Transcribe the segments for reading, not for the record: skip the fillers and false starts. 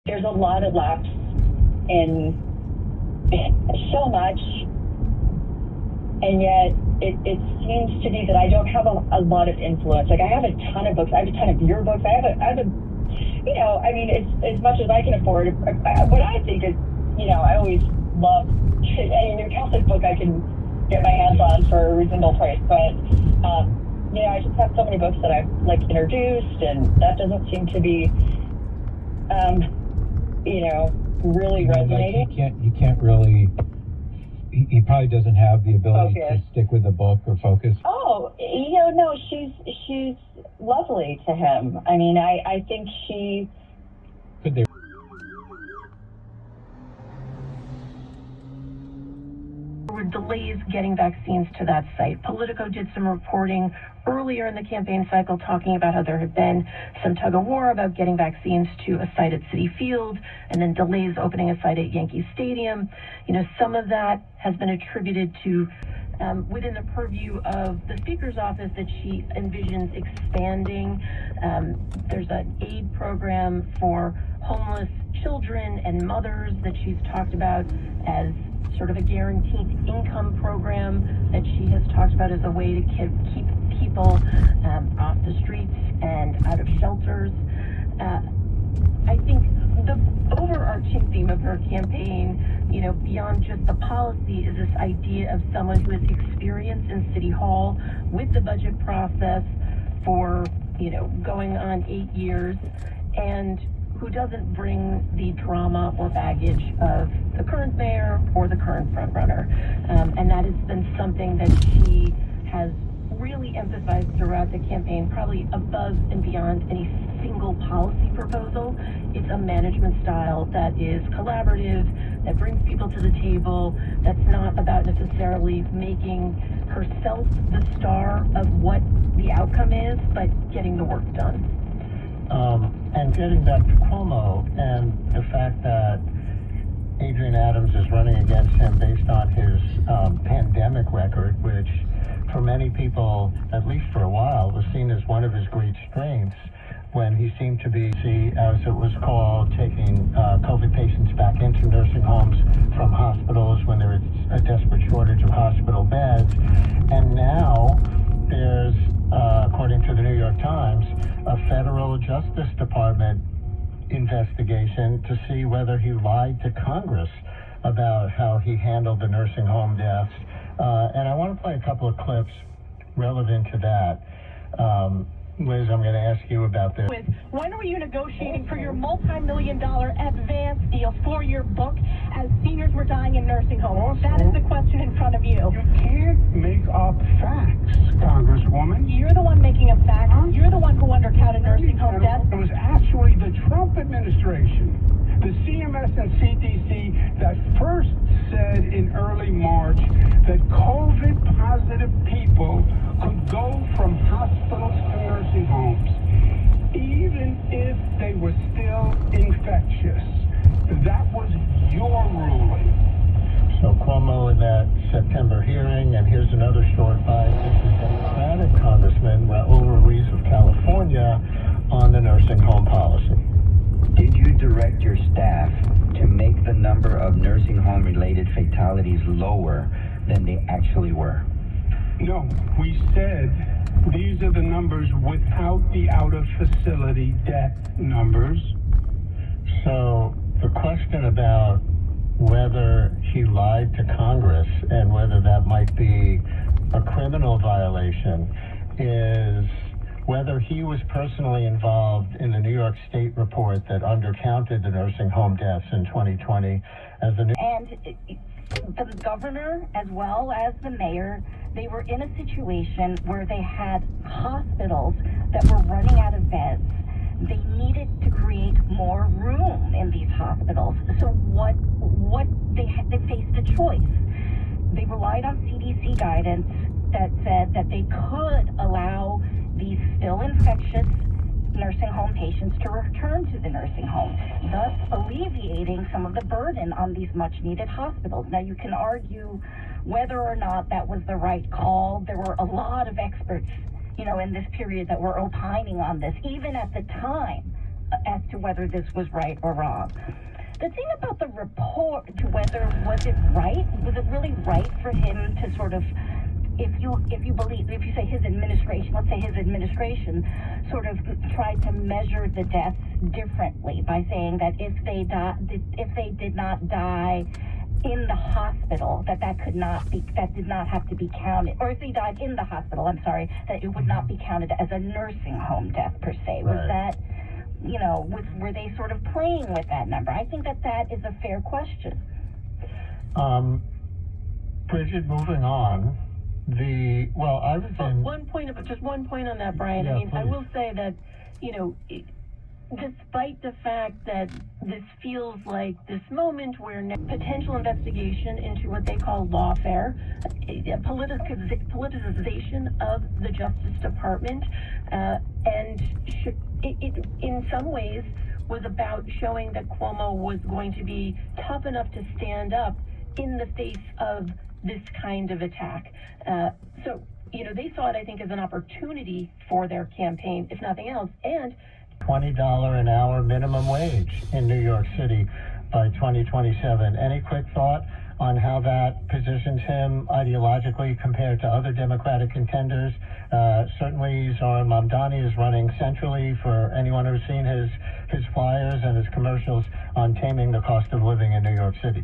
There's a lot of lapse in so much, and yet it seems to be that I don't have a lot of influence. Like, I have a ton of books. I have a ton of your books. I have a I mean, as much as I can afford. What I think is, I always love any new Catholic book I can get my hands on for a reasonable price. But, I just have so many books that I've, introduced, and that doesn't seem to be, really resonating. He can't really... He probably doesn't have the ability to stick with the book or focus. Oh, no, she's lovely to him. I mean, I think she... Could they... There were delays getting vaccines to that site. Politico did some reporting earlier in the campaign cycle talking about how there had been some tug-of-war about getting vaccines to a site at Citi Field and then delays opening a site at Yankee Stadium. Some of that has been attributed to within the purview of the Speaker's office that she envisions expanding. There's an aid program for homeless children and mothers that she's talked about as sort of a guaranteed income program that she has talked about as a way to keep people off the streets and out of shelters. I think the overarching theme of her campaign, beyond just the policy, is this idea of someone who has experience in City Hall with the budget process for, going on 8 years, and who doesn't bring the drama or baggage of the current mayor or the current frontrunner. And that has been something that she has really emphasized throughout the campaign, probably above and beyond any single policy proposal. It's a management style that is collaborative, that brings people to the table, that's not about necessarily making herself the star of what the outcome is, but getting the work done. And getting back to Cuomo and the fact that Adrienne Adams is running against him based on his pandemic record, which for many people, at least for a while, was seen as one of his great strengths, when he seemed to be, as it was called, taking COVID patients back into nursing homes from hospitals when there was a desperate shortage of hospital beds. And now there's, according to the New York Times, a federal Justice Department investigation to see whether he lied to Congress about how he handled the nursing home deaths. And I want to play a couple of clips relevant to that. Liz, I'm going to ask you about this. When were you negotiating for your multi-million-dollar advance deal for your book as seniors were dying in nursing homes? That is the question in front of you. You can't make up facts, Congresswoman. You're the one making up facts. You're the one who undercounted nursing home deaths. It was actually the Trump administration, the CMS and CDC, that first said in early March that COVID-positive people could go from hospitals to nursing homes, even if they were still infectious. That was your ruling. So Cuomo in that September hearing, and here's another short bite. This is Democratic Congressman Raul Ruiz of California on the nursing home policy. Did you direct your staff to make the number of nursing home-related fatalities lower than they actually were? No, we said these are the numbers without the out-of-facility death numbers. So the question about whether he lied to Congress and whether that might be a criminal violation is whether he was personally involved in the New York State report that undercounted the nursing home deaths in 2020 as the And the governor, as well as the mayor, they were in a situation where they had hospitals that were running out of beds. They needed to create more room in these hospitals. So what they faced a choice. They relied on CDC guidance that said that they could allow these still infectious nursing home patients to return to the nursing home, thus alleviating some of the burden on these much-needed hospitals. Now, you can argue whether or not that was the right call. There were a lot of experts, in this period that were opining on this, even at the time as to whether this was right or wrong. The thing about the report, to whether was it really right for him to sort of, if you say his administration, let's say his administration sort of tried to measure the deaths differently by saying that if they did not die in the hospital, that did not have to be counted, or if they died in the hospital, I'm sorry, that it would not be counted as a nursing home death per se. Was that, were they sort of playing with that number? I think that is a fair question. Bridget, moving on. One point on that, Brian. Yeah, I mean, please. I will say that, despite the fact that this feels like this moment where potential investigation into what they call lawfare, politicization of the Justice Department, and it in some ways was about showing that Cuomo was going to be tough enough to stand up in the face of this kind of attack. So, they saw it, I think, as an opportunity for their campaign, if nothing else, and $20 an hour minimum wage in New York City by 2027. Any quick thought on how that positions him ideologically compared to other Democratic contenders? Certainly, Zohran Mamdani is running centrally, for anyone who's seen his flyers and his commercials on taming the cost of living in New York City.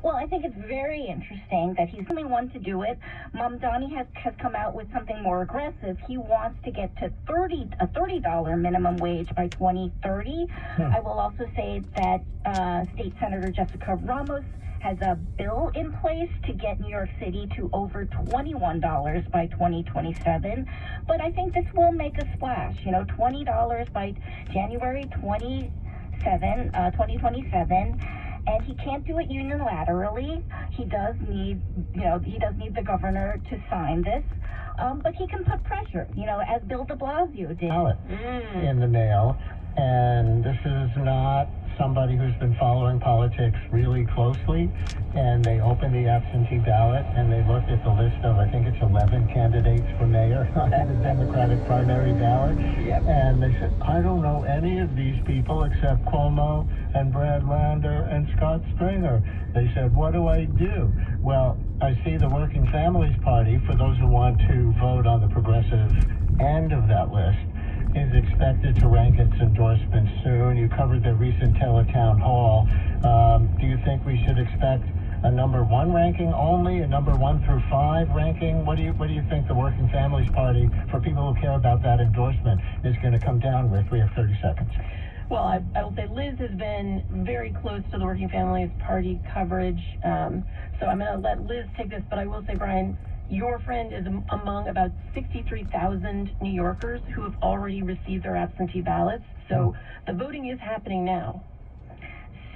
Well, I think it's very interesting that he's the only one to do it. Mamdani has come out with something more aggressive. He wants to get to a $30 minimum wage by 2030. I will also say that State Senator Jessica Ramos has a bill in place to get New York City to over $21 by 2027. But I think this will make a splash. $20 by January 2027. And he can't do it unilaterally. He does need the governor to sign this. But he can put pressure, as Bill de Blasio did. Ballot in the mail. And this is not somebody who's been following politics really closely. And they opened the absentee ballot and they looked at the list of, I think it's 11 candidates for mayor on the Democratic primary ballot. Yep. And they said, I don't know any of these people except Cuomo and Brad Lander and Scott Stringer. They said, what do I do? Well, I see the Working Families Party, for those who want to vote on the progressive end of that list, is expected to rank its endorsements soon. You covered the recent teletown hall. Do you think we should expect a number one ranking only, a number 1 through 5 ranking? What do you think the Working Families Party, for people who care about that endorsement, is going to come down with? We have 30 seconds. Well, I will say Liz has been very close to the Working Families Party coverage, so I'm going to let Liz take this, but I will say, Brian, your friend is among about 63,000 New Yorkers who have already received their absentee ballots, so the voting is happening now.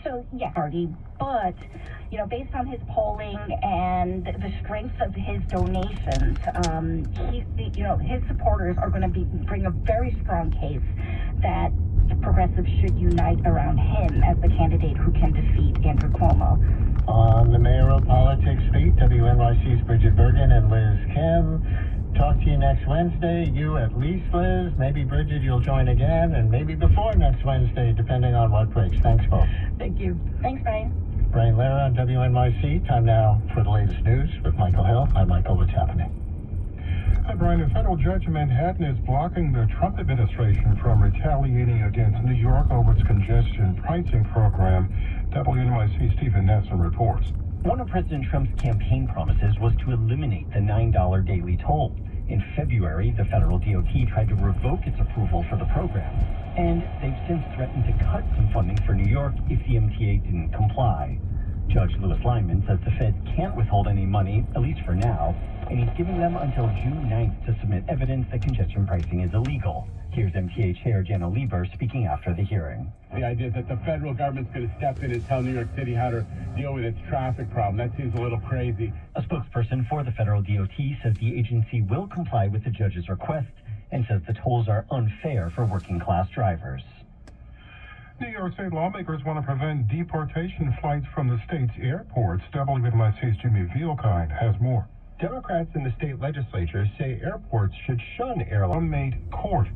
So, yeah, party, but, based on his polling and the strength of his donations, his supporters are going to bring a very strong case that progressives should unite around him as the candidate who can defeat Andrew Cuomo. On the mayoral politics beat, WNYC's Bridget Bergen and Liz Kim. Talk to you next Wednesday. You at least, Liz. Maybe Bridget, you'll join again, and maybe before next Wednesday, depending on what breaks. Thanks, both. Thank you. Thanks, Brian. Brian Lara on WNYC. Time now for the latest news with Michael Hill. Hi, Michael. What's happening? Hi, Brian. A federal judge in Manhattan is blocking the Trump administration from retaliating against New York over its congestion pricing program. WNYC Stephen Nesson reports. One of President Trump's campaign promises was to eliminate the $9 daily toll. In February, the federal DOT tried to revoke its approval for the program, and they've since threatened to cut some funding for New York if the MTA didn't comply. Judge Louis Lyman says the Fed can't withhold any money, at least for now, and he's giving them until June 9th to submit evidence that congestion pricing is illegal. Here's MTA Chair Jana Lieber speaking after the hearing. The idea that the federal government's going to step in and tell New York City how to deal with its traffic problem, that seems a little crazy. A spokesperson for the federal DOT says the agency will comply with the judge's request and says the tolls are unfair for working-class drivers. New York State lawmakers want to prevent deportation flights from the state's airports. WNYC's Jimmy Vielkind has more. Democrats in the state legislature say airports should shun airline. Made court.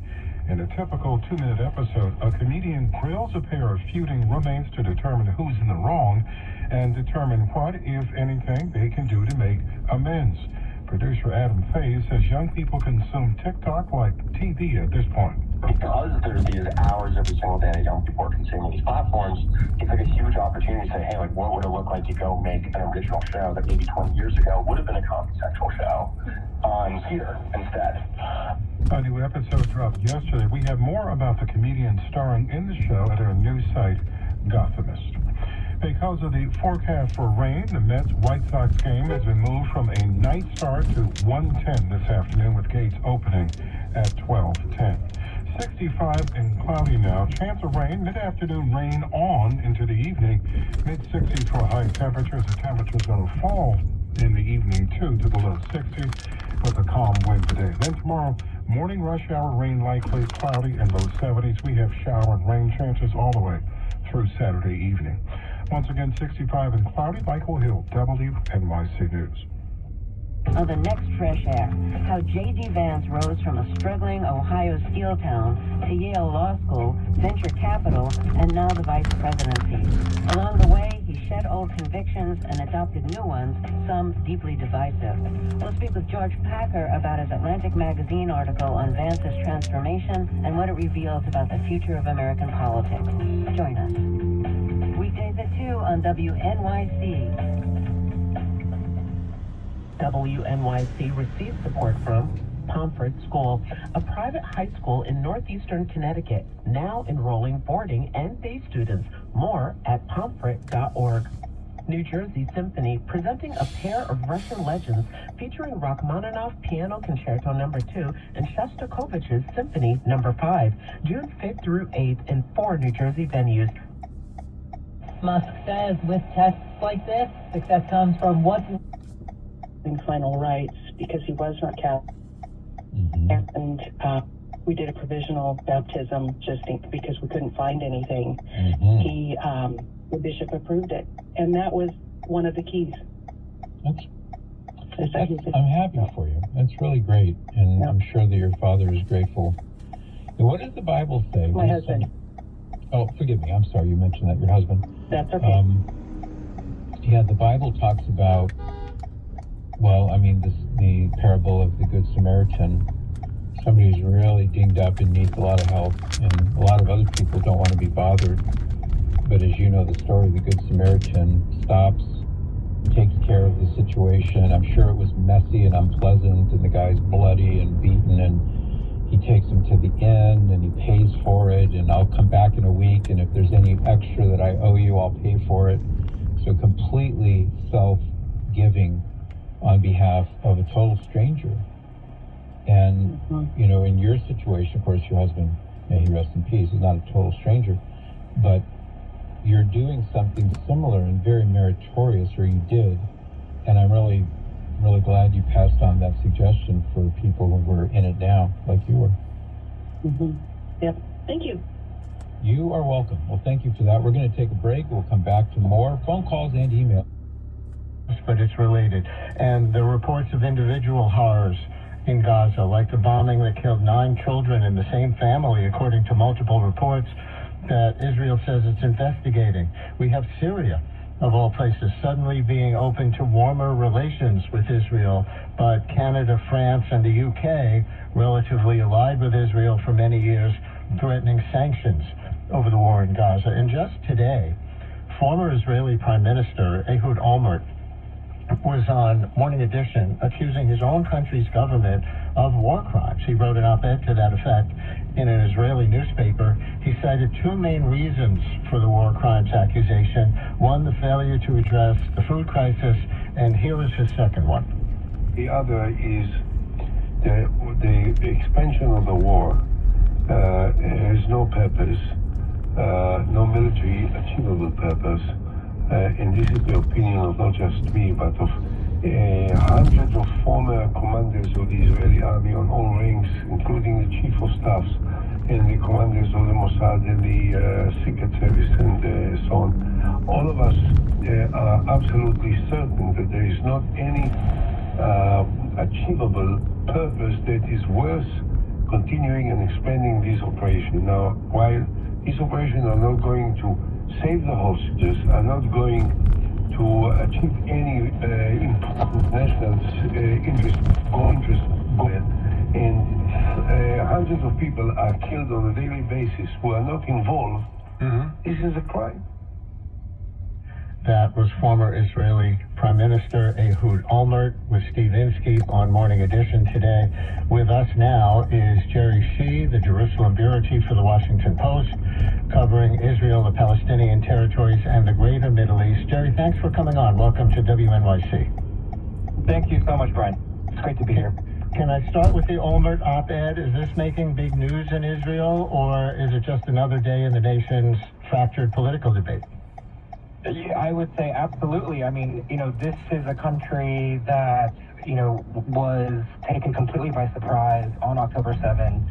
In a typical 2-minute episode, a comedian grills a pair of feuding roommates to determine who's in the wrong and determine what, if anything, they can do to make amends. Producer Adam Faye says young people consume TikTok like TV at this point. Because there's these hours every single day that young people are consuming these platforms, it's like a huge opportunity to say, hey, like, what would it look like to go make an original show that maybe 20 years ago would have been a comedy central show on theater instead. A new episode dropped yesterday. We have more about the comedian starring in the show at our news site, Gothamist. Because of the forecast for rain, the Mets-White Sox game has been moved from a night start to 1:10 this afternoon, with gates opening at 12:10. 65 and cloudy now. Chance of rain, mid-afternoon rain on into the evening. Mid-60s for high temperatures. The temperature's going to fall in the evening, too, to below 60 with a calm wind today. Then tomorrow, morning rush hour rain likely, cloudy and low 70s. We have shower and rain chances all the way through Saturday evening. Once again, 65 and cloudy. Michael Hill, WNYC News. On the next Fresh Air, how J.D. Vance rose from a struggling Ohio steel town to Yale Law School, venture capital, and now the vice presidency. Along the way, he shed old convictions and adopted new ones, some deeply divisive. We'll speak with George Packer about his Atlantic Magazine article on Vance's transformation and what it reveals about the future of American politics. Join us. Weekdays at 2 on WNYC. WNYC receives support from Pomfret School, a private high school in northeastern Connecticut, now enrolling boarding and day students. More at pomfret.org. New Jersey Symphony presenting a pair of Russian legends featuring Rachmaninoff Piano Concerto No. 2 and Shostakovich's Symphony No. 5, June 5th through 8th in 4 New Jersey venues. Musk says with tests like this, success comes from what's in final rights because he was not Catholic. And we did a provisional baptism just because we couldn't find anything. The bishop approved it, and that was one of the keys. I'm happy for you. That's really great, and I'm sure that your father is grateful. And what does the Bible say? My husband. Oh, forgive me. I'm sorry. You mentioned that your husband. That's okay. Yeah, the Bible talks about. Well, I mean, the parable of the Good Samaritan. Somebody who's really dinged up and needs a lot of help, and a lot of other people don't want to be bothered. But as you know the story, the Good Samaritan stops, takes care of the situation. I'm sure it was messy and unpleasant, and the guy's bloody and beaten, and he takes him to the inn, and he pays for it, and I'll come back in a week, and if there's any extra that I owe you, I'll pay for it. So completely self-giving on behalf of a total stranger. And, you know, in your situation, of course, your husband, may he rest in peace, is not a total stranger, but you're doing something similar and very meritorious, or you did. And I'm really, really glad you passed on that suggestion for people who were in it now, like you were. Yep. Thank you. You are welcome. Well, thank you for that. We're going to take a break. We'll come back to more phone calls and email. But it's related. And the reports of individual horrors in Gaza, like the bombing that killed 9 children in the same family, according to multiple reports that Israel says it's investigating. We have Syria, of all places, suddenly being open to warmer relations with Israel, but Canada, France, and the UK, relatively allied with Israel for many years, threatening sanctions over the war in Gaza. And just today, former Israeli Prime Minister Ehud Olmert was on Morning Edition accusing his own country's government of war crimes. He wrote an op-ed to that effect in an Israeli newspaper. He cited 2 main reasons for the war crimes accusation. One, the failure to address the food crisis, and here is his second one. The other is the expansion of the war has no purpose, no military achievable purpose. And this is the opinion of not just me, but of hundreds of former commanders of the Israeli army on all ranks, including the chief of staffs and the commanders of the Mossad and the Secret Service and so on. All of us are absolutely certain that there is not any achievable purpose that is worth continuing and expanding this operation. Now, while these operations are not going to save the hostages, are not going to achieve any important national interest, and hundreds of people are killed on a daily basis who are not involved, this is a crime. That was former Israeli Prime Minister Ehud Olmert with Steve Inskeep on Morning Edition today. With us now is Jerry Shee, the Jerusalem bureau chief for the Washington Post, covering Israel, the Palestinian territories, and the greater Middle East. Jerry, thanks for coming on. Welcome to WNYC. Thank you so much, Brian. It's great to be here. Can I start with the Olmert op-ed? Is this making big news in Israel, or is it just another day in the nation's fractured political debate? I would say absolutely. I mean, this is a country that, was taken completely by surprise on October 7th.